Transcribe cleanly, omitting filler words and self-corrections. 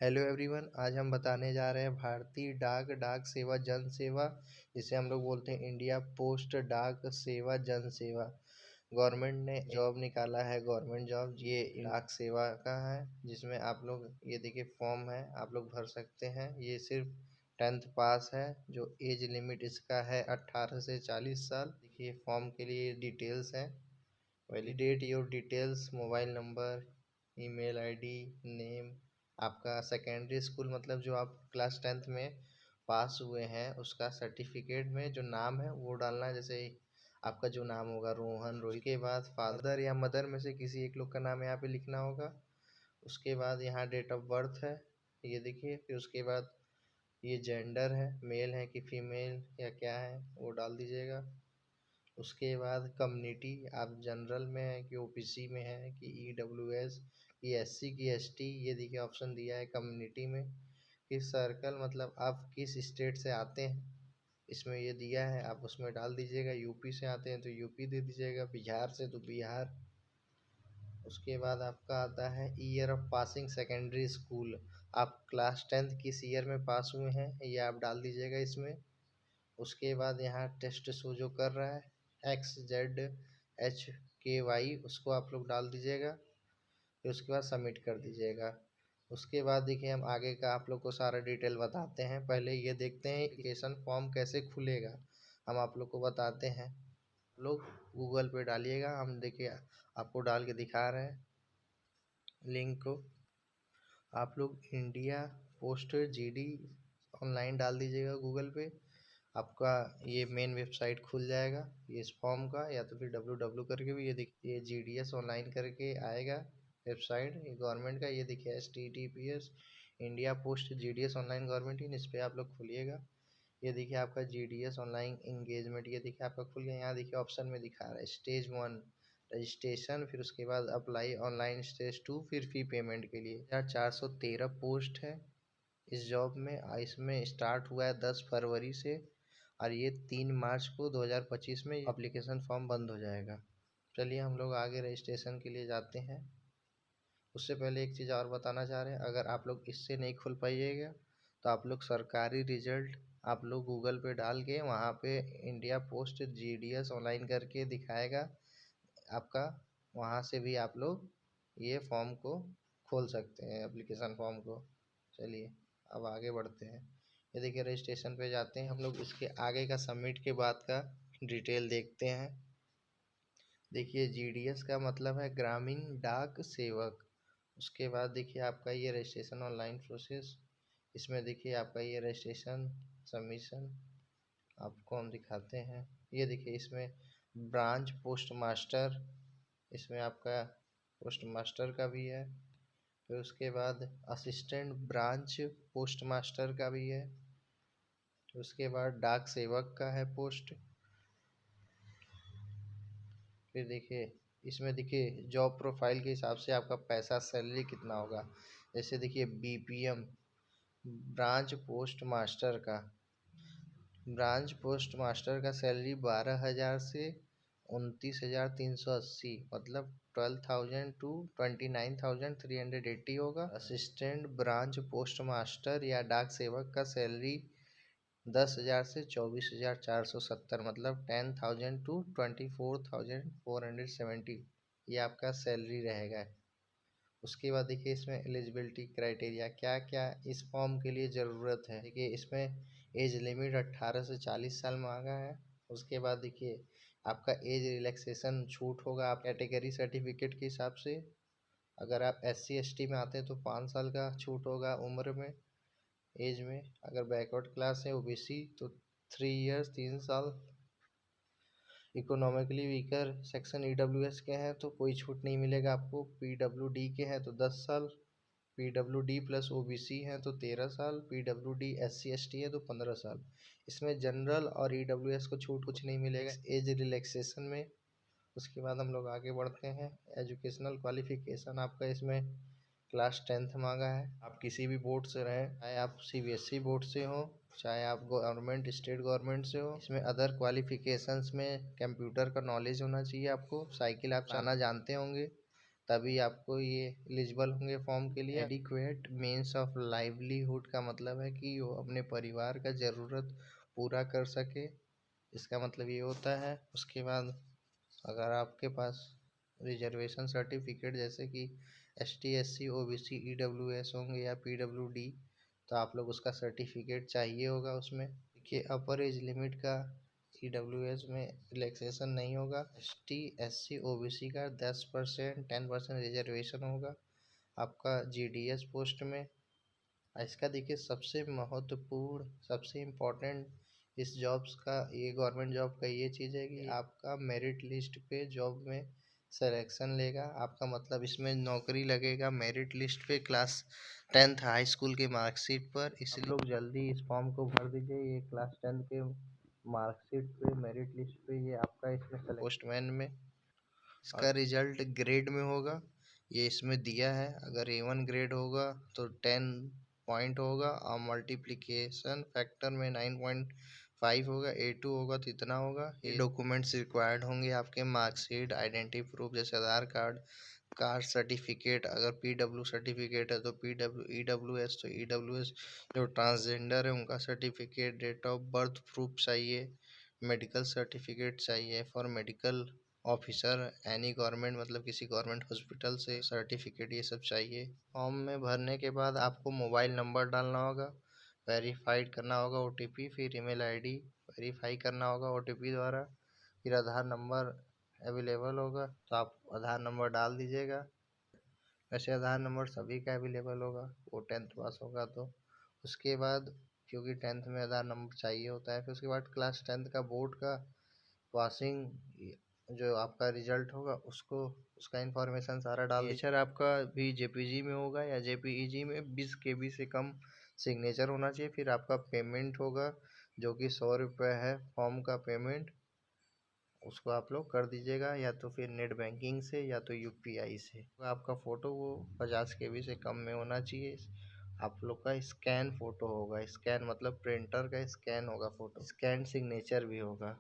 Hello everyone, आज हम बताने जा रहे हैं भारतीय डाक सेवा जन सेवा, जिसे हम लोग बोलते हैं इंडिया पोस्ट डाक सेवा जन सेवा। गवर्नमेंट ने जॉब निकाला है, गवर्नमेंट जॉब ये डाक सेवा का है, जिसमें आप लोग ये देखिए फॉर्म है, आप लोग भर सकते हैं। ये सिर्फ 10th पास है। जो एज लिमिट इसका है 18 से 40 साल। देखिए फॉर्म के लिए डिटेल्स हैं। Validate your details, mobile number, email ID, name. आपका सेकेंडरी स्कूल मतलब जो आप क्लास 10th में पास हुए हैं उसका सर्टिफिकेट में जो नाम है वो डालना है। जैसे आपका जो नाम होगा रोहन, रोहित के बाद फादर या मदर में से किसी एक लोग का नाम यहाँ पे लिखना होगा। उसके बाद यहाँ डेट ऑफ बर्थ है, ये देखिए। फिर उसके बाद ये जेंडर है, मेल है कि फीमेल या क्या है वो डाल दीजिएगा। उसके बाद कम्युनिटी, आप जनरल में है कि ओबीसी में है कि ईडब्ल्यूएस की एससी की एसटी, ये देखिए ऑप्शन दिया है कम्युनिटी में। फिर सर्कल मतलब आप किस स्टेट से आते हैं, इसमें ये दिया है, आप उसमें डाल दीजिएगा। यूपी से आते हैं तो यूपी दे दीजिएगा, बिहार से तो बिहार। उसके बाद आपका आता है year of passing secondary school, आप क्लास 10th किस ईयर में पास हुए हैं ये आप डाल दीजिएगा इसमें। उसके बाद यहाँ टेस्ट शो जो कर रहा है XZHKY, उसको आप लोग डाल दीजिएगा। फिर उसके बाद सबमिट कर दीजिएगा। उसके बाद देखिए हम आगे का आप लोग को सारा डिटेल बताते हैं। पहले ये देखते हैं एप्लीकेशन फॉर्म कैसे खुलेगा, हम आप लोग को बताते हैं। लोग गूगल पे डालिएगा, हम देखिए आपको डाल के दिखा रहे हैं लिंक को। आप लोग इंडिया पोस्ट जीडी ऑनलाइन डाल दीजिएगा गूगल पे, आपका ये मेन वेबसाइट खुल जाएगा ये इस फॉर्म का। या तो फिर www करके भी ये देखिए, ये GDS ऑनलाइन करके आएगा वेबसाइट ये गवर्नमेंट का। ये देखिए HTTPS India post GDS online government in, इस पर आप लोग खुलिएगा। ये देखिए आपका GDS ऑनलाइन इंगेजमेंट, ये देखिए आपका खुल गया। यहाँ देखिए ऑप्शन में दिखा रहा है स्टेज 1 रजिस्ट्रेशन, फिर उसके बाद अप्लाई ऑनलाइन, स्टेज 2 फिर फी पेमेंट के लिए। 413 पोस्ट है इस जॉब में। इसमें स्टार्ट हुआ है 10 फरवरी से और ये 3 मार्च को 2025 में एप्लीकेशन फॉर्म बंद हो जाएगा। चलिए हम लोग आगे रजिस्ट्रेशन के लिए जाते हैं। उससे पहले एक चीज़ और बताना चाह रहे हैं, अगर आप लोग इससे नहीं खुल पाइएगा तो आप लोग सरकारी रिजल्ट आप लोग गूगल पे डाल के वहाँ पे इंडिया पोस्ट GDS ऑनलाइन करके दिखाएगा आपका, वहाँ से भी आप लोग ये फॉर्म को खोल सकते हैं, एप्लीकेशन फॉर्म को। चलिए अब आगे बढ़ते हैं। ये देखिए रजिस्ट्रेशन पे जाते हैं हम लोग, इसके आगे का सबमिट के बाद का डिटेल देखते हैं। देखिए GDS का मतलब है ग्रामीण डाक सेवक। उसके बाद देखिए आपका ये रजिस्ट्रेशन ऑनलाइन प्रोसेस, इसमें देखिए आपका ये रजिस्ट्रेशन सबमिशन आपको हम दिखाते हैं। ये देखिए इसमें ब्रांच पोस्ट मास्टर, इसमें आपका पोस्ट मास्टर का भी है। फिर उसके बाद असिस्टेंट ब्रांच पोस्ट मास्टर का भी है। फिर उसके बाद डाक सेवक का है पोस्ट। फिर देखिए इसमें देखिए जॉब प्रोफाइल के हिसाब से आपका पैसा सैलरी कितना होगा। जैसे देखिए BPM ब्रांच पोस्ट मास्टर का सैलरी 12,000 से 29,380, मतलब 12,000 to 29,380 होगा। असिस्टेंट ब्रांच पोस्ट मास्टर या डाक सेवक का सैलरी 10,000 से 24,470, मतलब 10,000 to 24,470, ये आपका सैलरी रहेगा। उसके बाद देखिए इसमें एलिजिबिलिटी क्राइटेरिया क्या क्या इस फॉर्म के लिए ज़रूरत है। देखिए इसमें एज लिमिट 18 से 40 साल मांगा है। उसके बाद देखिए आपका एज रिलैक्सेशन छूट होगा आप कैटेगरी सर्टिफिकेट के हिसाब से। अगर आप SC ST में आते हैं तो 5 साल का छूट होगा उम्र में, एज में। अगर बैकवर्ड क्लास है OBC तो 3 इयर्स 3 साल। इकोनॉमिकली वीकर सेक्शन EWS के हैं तो कोई छूट नहीं मिलेगा आपको। PWD के हैं तो 10 साल, PWD प्लस OBC हैं तो 13 साल, PWD SC ST है तो 15 साल। इसमें जनरल और EWS को छूट कुछ नहीं मिलेगा एज रिलैक्सेशन में। उसके बाद हम लोग आगे बढ़ते हैं। एजुकेशनल क्वालिफिकेशन आपका इसमें क्लास 10th मांगा है। आप किसी भी बोर्ड से रहें, चाहे आप CBSE बोर्ड से हो, चाहे आप गवर्नमेंट स्टेट गवर्नमेंट से हो। इसमें अदर क्वालिफिकेशंस में कंप्यूटर का नॉलेज होना चाहिए आपको। साइकिल आप चलाना जानते होंगे तभी आपको ये एलिजिबल होंगे फॉर्म के लिए। एडिक्वेट मीन्स ऑफ लाइवलीहुड का मतलब है कि वो अपने परिवार का ज़रूरत पूरा कर सके, इसका मतलब ये होता है। उसके बाद अगर आपके पास रिजर्वेशन सर्टिफिकेट जैसे कि ST SC OBC EWS होंगे या PWD, तो आप लोग उसका सर्टिफिकेट चाहिए होगा उसमें। देखिए अपर एज लिमिट का EWS में रिलैक्सेशन नहीं होगा। ST SC OBC का 10% 10% रिजर्वेशन होगा आपका GDS पोस्ट में। इसका देखिए सबसे महत्वपूर्ण सबसे इम्पोर्टेंट इस जॉब्स का, ये गवर्नमेंट जॉब का ये चीज़ है कि आपका मेरिट लिस्ट पे जॉब में सिलेक्शन लेगा आपका, मतलब इसमें नौकरी लगेगा मेरिट लिस्ट पे क्लास 10th हाई स्कूल के मार्कशीट पर। इसलिए लोग जल्दी इस फॉर्म को भर दीजिए। ये क्लास 10 के मार्कशीट पे मेरिट लिस्ट पे ये आपका इसमें पोस्टमैन में इसका रिजल्ट ग्रेड में होगा, ये इसमें दिया है। अगर A1 ग्रेड होगा तो 10 पॉइंट होगा और मल्टीप्लिकेशन फैक्टर में 9.5 होगा। A2 होगा तो इतना होगा। ये डॉक्यूमेंट्स रिक्वायर्ड होंगे आपके मार्कशीट, आइडेंटिटी प्रूफ जैसे आधार कार्ड, कास्ट सर्टिफिकेट, अगर PW सर्टिफिकेट है तो PW, EWS तो EWS, जो ट्रांसजेंडर है उनका certificate, date of birth proof चाहिए, मेडिकल सर्टिफिकेट चाहिए for medical officer any government, मतलब किसी गवर्नमेंट हॉस्पिटल से सर्टिफिकेट, ये सब चाहिए। फॉर्म में भरने के बाद आपको मोबाइल नंबर डालना होगा, वेरीफाइड करना होगा OTP, फिर ईमेल ID वेरीफाई करना होगा OTP द्वारा, फिर आधार नंबर अवेलेबल होगा तो आप आधार नंबर डाल दीजिएगा। वैसे आधार नंबर सभी का अवेलेबल होगा, वो 10th पास होगा तो। उसके बाद क्योंकि 10th में आधार नंबर चाहिए होता है, फिर उसके बाद क्लास 10th का बोर्ड का पासिंग जो आपका रिजल्ट होगा उसको, उसका इंफॉर्मेशन सारा डाल दीजिए। सिग्नेचर आपका भी JPG में होगा या JPEG में 20 KB से कम सिग्नेचर होना चाहिए। फिर आपका पेमेंट होगा जो कि 100 रुपये है फॉर्म का पेमेंट, उसको आप लोग कर दीजिएगा या तो फिर नेट बैंकिंग से या तो UPI से। आपका फ़ोटो वो 50 KB से कम में होना चाहिए। आप लोग का स्कैन फ़ोटो होगा, स्कैन मतलब प्रिंटर का स्कैन होगा फ़ोटो, स्कैन सिग्नेचर भी होगा।